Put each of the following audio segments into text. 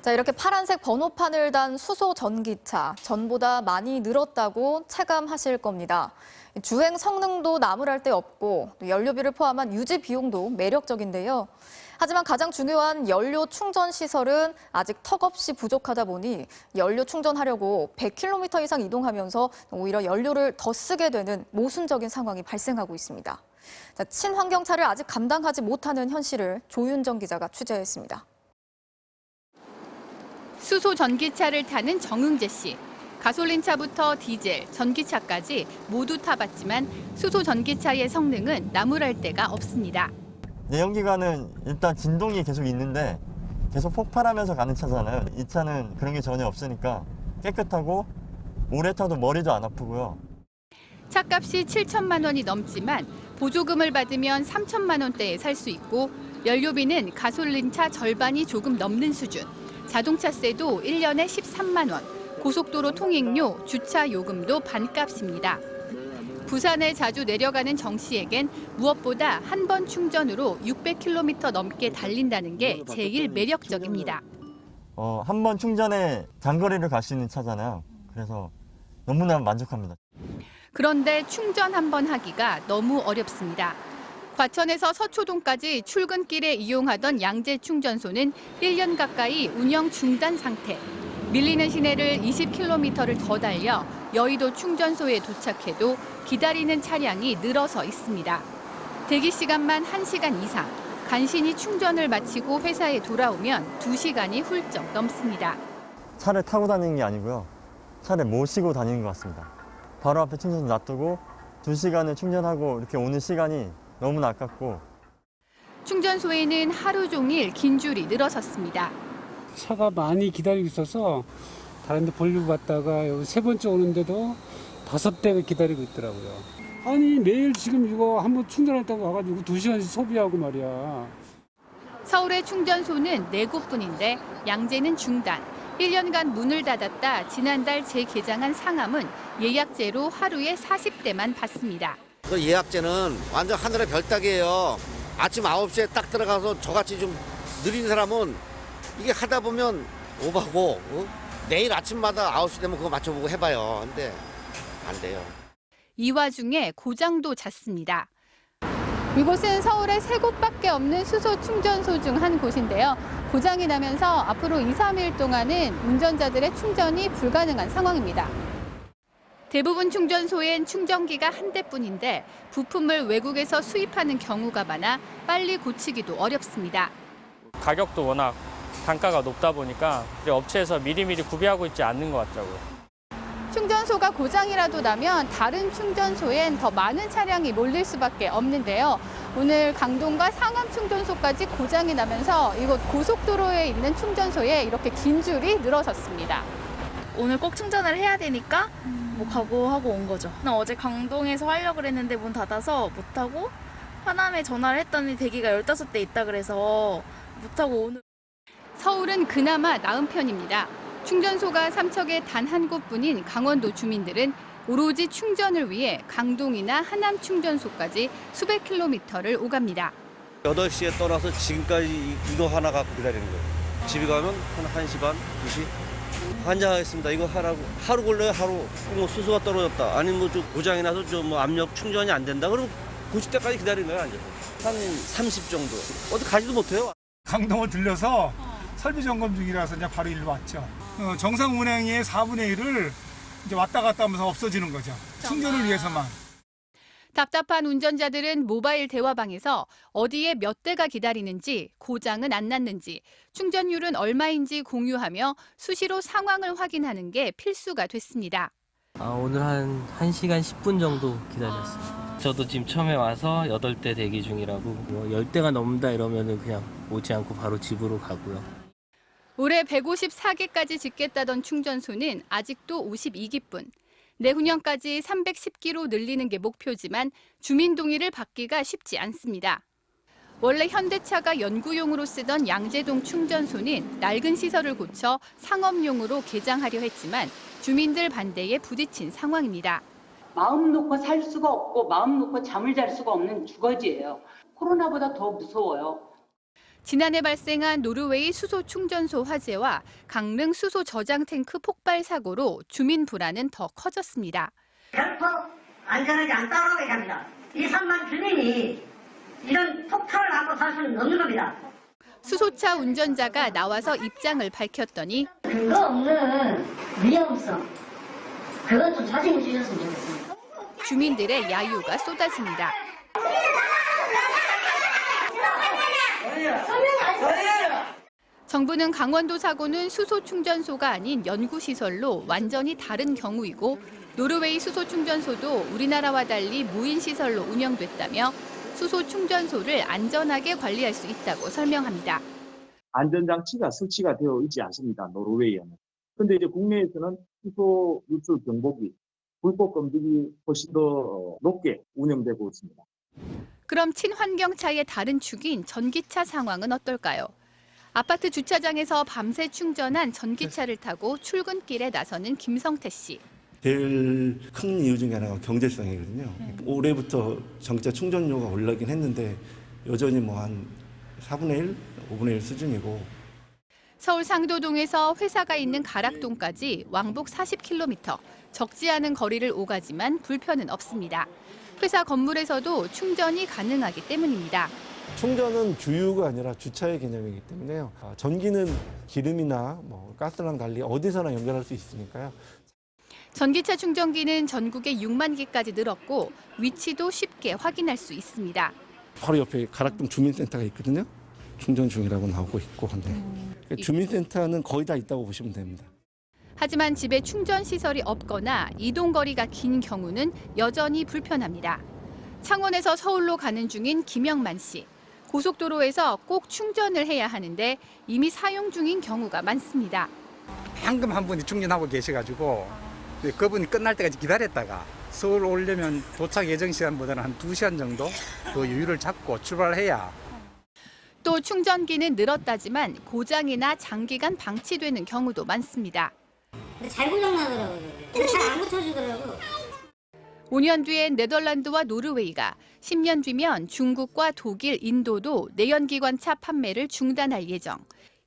자, 이렇게 파란색 번호판을 단 수소 전기차, 전보다 많이 늘었다고 체감하실 겁니다. 주행 성능도 나무랄 데 없고 또 연료비를 포함한 유지 비용도 매력적인데요. 하지만 가장 중요한 연료 충전 시설은 아직 턱없이 부족하다 보니 연료 충전하려고 100km 이상 이동하면서 오히려 연료를 더 쓰게 되는 모순적인 상황이 발생하고 있습니다. 자, 친환경차를 아직 감당하지 못하는 현실을 조윤정 기자가 취재했습니다. 수소 전기차를 타는 정응재 씨. 가솔린차부터 디젤, 전기차까지 모두 타봤지만 수소 전기차의 성능은 나무랄 데가 없습니다. 내연기관은 일단 진동이 계속 있는데 계속 폭발하면서 가는 차잖아요. 이 차는 그런 게 전혀 없으니까 깨끗하고 오래 타도 머리도 안 아프고요. 차값이 7천만 원이 넘지만 보조금을 받으면 3천만 원대에 살 수 있고 연료비는 가솔린차 절반이 조금 넘는 수준. 자동차세도 1년에 13만 원, 고속도로 통행료, 주차 요금도 반값입니다. 부산에 자주 내려가는 정 씨에겐 무엇보다 한 번 충전으로 600km 넘게 달린다는 게 제일 매력적입니다. 한 번 충전에 장거리를 갈 수 있는 차잖아요. 그래서 너무나 만족합니다. 그런데 충전 한 번 하기가 너무 어렵습니다. 과천에서 서초동까지 출근길에 이용하던 양재 충전소는 1년 가까이 운영 중단 상태. 밀리는 시내를 20km를 더 달려 여의도 충전소에 도착해도 기다리는 차량이 늘어서 있습니다. 대기 시간만 1시간 이상, 간신히 충전을 마치고 회사에 돌아오면 2시간이 훌쩍 넘습니다. 차를 타고 다니는 게 아니고요. 차를 모시고 다니는 것 같습니다. 바로 앞에 충전소 놔두고 2시간을 충전하고 이렇게 오는 시간이 너무나 아깝고. 충전소에는 하루 종일 긴 줄이 늘어섰습니다. 차가 많이 기다리고 있어서 다른 데 보려고 갔다가 여기 세 번째 오는데도 5대가 기다리고 있더라고요. 아니 매일 지금 이거 한번 충전했다고 와가지고 2시간씩 소비하고 말이야. 서울의 충전소는 4곳뿐인데 양재는 중단. 1년간 문을 닫았다 지난달 재개장한 상암은 예약제로 하루에 40대만 받습니다. 그 예약제는 완전 하늘의 별 따기예요. 아침 9시에 딱 들어가서 저같이 좀 느린 사람은 이게 하다 보면 오바고 내일 아침마다 9시 되면 그거 맞춰보고 해봐요. 근데 안 돼요. 이 와중에 고장도 잦습니다. 이곳은 서울에 3곳밖에 없는 수소 충전소 중 한 곳인데요. 고장이 나면서 앞으로 2, 3일 동안은 운전자들의 충전이 불가능한 상황입니다. 대부분 충전소엔 충전기가 한 대뿐인데 부품을 외국에서 수입하는 경우가 많아 빨리 고치기도 어렵습니다. 가격도 워낙 단가가 높다 보니까 업체에서 미리미리 구비하고 있지 않는 것 같더라고요. 충전소가 고장이라도 나면 다른 충전소엔 더 많은 차량이 몰릴 수밖에 없는데요. 오늘 강동과 상암 충전소까지 고장이 나면서 이곳 고속도로에 있는 충전소에 이렇게 긴 줄이 늘어섰습니다. 오늘 꼭 충전을 해야 되니까 뭐 각오하고 온 거죠. 어제 강동에서 하려고 그랬는데 문 닫아서 못하고 하남에 전화를 했더니 대기가 15대 있다 그래서 못하고 오늘. 서울은 그나마 나은 편입니다. 충전소가 삼척에 단 한 곳뿐인 강원도 주민들은 오로지 충전을 위해 강동이나 하남 충전소까지 수백 킬로미터를 오갑니다. 8시에 떠나서 지금까지 이거 하나 갖고 기다리는 거예요. 집에 가면 한 1시 반, 2시. 환장하겠습니다. 이거 하라고. 하루 걸려요, 하루. 뭐 수소가 떨어졌다. 아니면 뭐 좀 고장이 나서 좀 뭐 압력 충전이 안 된다. 그럼 90대까지 기다리는 거예요, 앉아서. 한 30 정도. 어디 가지도 못해요. 강동을 들려서 설비 점검 중이라서 이제 바로 일로 왔죠. 정상 운행의 4분의 1을 이제 왔다 갔다 하면서 없어지는 거죠. 충전을 위해서만. 답답한 운전자들은 모바일 대화방에서 어디에 몇 대가 기다리는지, 고장은 안 났는지, 충전율은 얼마인지 공유하며 수시로 상황을 확인하는 게 필수가 됐습니다. 오늘 한 1시간 10분 정도 기다렸어요. 저도 지금 처음에 와서 8대 대기 중이라고 10대가 넘는다 이러면 그냥 오지 않고 바로 집으로 가고요. 올해 154개까지 짓겠다던 충전소는 아직도 52기뿐. 내후년까지 310기로 늘리는 게 목표지만 주민 동의를 받기가 쉽지 않습니다. 원래 현대차가 연구용으로 쓰던 양재동 충전소는 낡은 시설을 고쳐 상업용으로 개장하려 했지만 주민들 반대에 부딪힌 상황입니다. 마음 놓고 살 수가 없고 마음 놓고 잠을 잘 수가 없는 주거지예요. 코로나보다 더 무서워요. 지난해 발생한 노르웨이 수소 충전소 화재와 강릉 수소 저장 탱크 폭발 사고로 주민 불안은 더 커졌습니다. 결코 안전하지 않다고 얘기합니다. 2, 3만 주민이 이런 폭탄을 안고 살 수는 없는 겁니다. 수소차 운전자가 나와서 입장을 밝혔더니 근거 없는 위험성, 그건 좀 자제해 주셨으면 좋겠습니다. 주민들의 야유가 쏟아집니다. 정부는 강원도 사고는 수소 충전소가 아닌 연구시설로 완전히 다른 경우이고 노르웨이 수소 충전소도 우리나라와 달리 무인 시설로 운영됐다며 수소 충전소를 안전하게 관리할 수 있다고 설명합니다. 안전장치가 설치가 되어 있지 않습니다. 노르웨이에는. 그런데 이제 국내에서는 수소 유출 경보기, 불법 검증이 훨씬 더 높게 운영되고 있습니다. 그럼 친환경차의 다른 축인 전기차 상황은 어떨까요? 아파트 주차장에서 밤새 충전한 전기차를 타고 출근길에 나서는 김성태 씨. 제일 큰 이유 중에 하나가 경제성이거든요. 올해부터 전기차 충전료가 올라긴 했는데 여전히 뭐 한 4분의 1, 5분의 1 수준이고. 서울 상도동에서 회사가 있는 가락동까지 왕복 40km, 적지 않은 거리를 오가지만 불편은 없습니다. 회사 건물에서도 충전이 가능하기 때문입니다. 충전은 주유가 아니라 주차의 개념이기 때문에요. 전기는 기름이나 가스랑 달리 어디서나 연결할 수 있으니까요. 전기차 충전기는 전국에 6만 개까지 늘었고 위치도 쉽게 확인할 수 있습니다. 바로 옆에 가락동 주민센터가 있거든요. 충전 중이라고 나오고 있고. 주민센터는 거의 다 있다고 보시면 됩니다. 하지만 집에 충전 시설이 없거나 이동 거리가 긴 경우는 여전히 불편합니다. 창원에서 서울로 가는 중인 김영만 씨. 고속도로에서 꼭 충전을 해야 하는데 이미 사용 중인 경우가 많습니다. 방금 한 분이 충전하고 계셔가지고 그분이 끝날 때까지 기다렸다가 서울 오려면 도착 예정 시간보다는 한 2시간 정도 더 여유를 잡고 출발해야. 또 충전기는 늘었다지만 고장이나 장기간 방치되는 경우도 많습니다. 잘 고장나더라고요. 잘 안 고쳐주더라고요. 5년 뒤엔 네덜란드와 노르웨이가, 10년 뒤면 중국과 독일, 인도도 내연기관차 판매를 중단할 예정.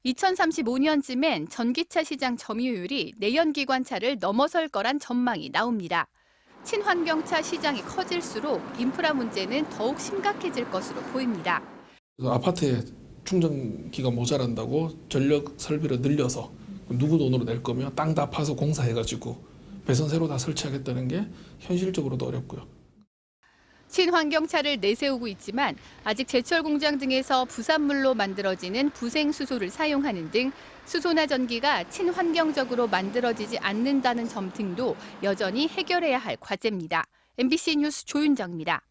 2035년쯤엔 전기차 시장 점유율이 내연기관차를 넘어설 거란 전망이 나옵니다. 친환경차 시장이 커질수록 인프라 문제는 더욱 심각해질 것으로 보입니다. 아파트에 충전기가 모자란다고 전력 설비를 늘려서 누구 돈으로 낼 거면 땅 다 파서 공사해가지고 배선 새로 다 설치하겠다는 게 현실적으로도 어렵고요. 친환경차를 내세우고 있지만 아직 제철 공장 등에서 부산물로 만들어지는 부생수소를 사용하는 등 수소나 전기가 친환경적으로 만들어지지 않는다는 점 등도 여전히 해결해야 할 과제입니다. MBC 뉴스 조윤정입니다.